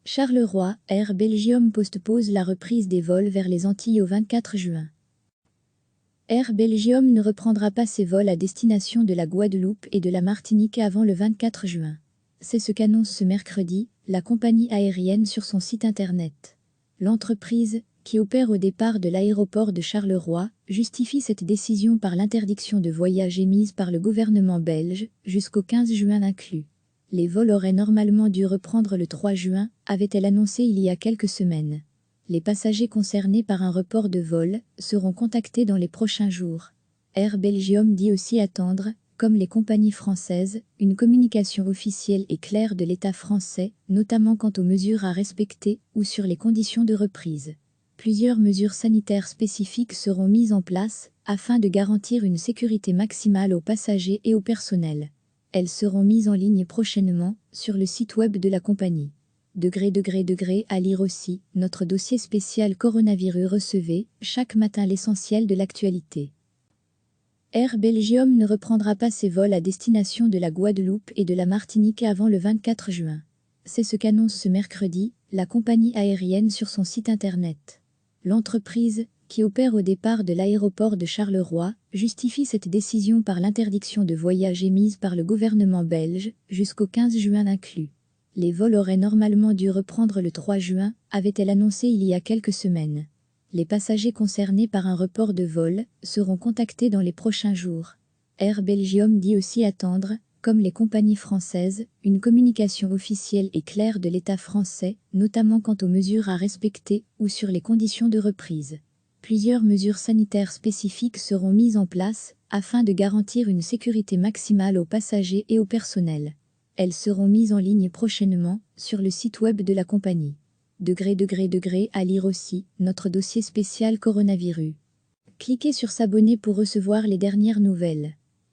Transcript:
Charleroi, Air Belgium postpose la reprise des vols vers les Antilles au 24 juin. Air Belgium ne reprendra pas ses vols à destination de la Guadeloupe et de la Martinique avant le 24 juin. C'est ce qu'annonce ce mercredi la compagnie aérienne sur son site internet. L'entreprise, qui opère au départ de l'aéroport de Charleroi, justifie cette décision par l'interdiction de voyage émise par le gouvernement belge, jusqu'au 15 juin inclus. Les vols auraient normalement dû reprendre le 3 juin, avait-elle annoncé il y a quelques semaines. Les passagers concernés par un report de vol seront contactés dans les prochains jours. Air Belgium dit aussi attendre, comme les compagnies françaises, une communication officielle et claire de l'État français, notamment quant aux mesures à respecter ou sur les conditions de reprise. Plusieurs mesures sanitaires spécifiques seront mises en place afin de garantir une sécurité maximale aux passagers et au personnel. Elles seront mises en ligne prochainement sur le site web de la compagnie. À lire aussi, notre dossier spécial coronavirus. Recevez chaque matin l'essentiel de l'actualité. Air Belgium ne reprendra pas ses vols à destination de la Guadeloupe et de la Martinique avant le 24 juin. C'est ce qu'annonce ce mercredi la compagnie aérienne sur son site internet. L'entreprise, qui opère au départ de l'aéroport de Charleroi, justifie cette décision par l'interdiction de voyage émise par le gouvernement belge, jusqu'au 15 juin inclus. Les vols auraient normalement dû reprendre le 3 juin, avait-elle annoncé il y a quelques semaines. Les passagers concernés par un report de vol seront contactés dans les prochains jours. Air Belgium dit aussi attendre, comme les compagnies françaises, une communication officielle et claire de l'État français, notamment quant aux mesures à respecter ou sur les conditions de reprise. Plusieurs mesures sanitaires spécifiques seront mises en place afin de garantir une sécurité maximale aux passagers et au personnel. Elles seront mises en ligne prochainement sur le site web de la compagnie. À lire aussi, notre dossier spécial coronavirus. Cliquez sur s'abonner pour recevoir les dernières nouvelles.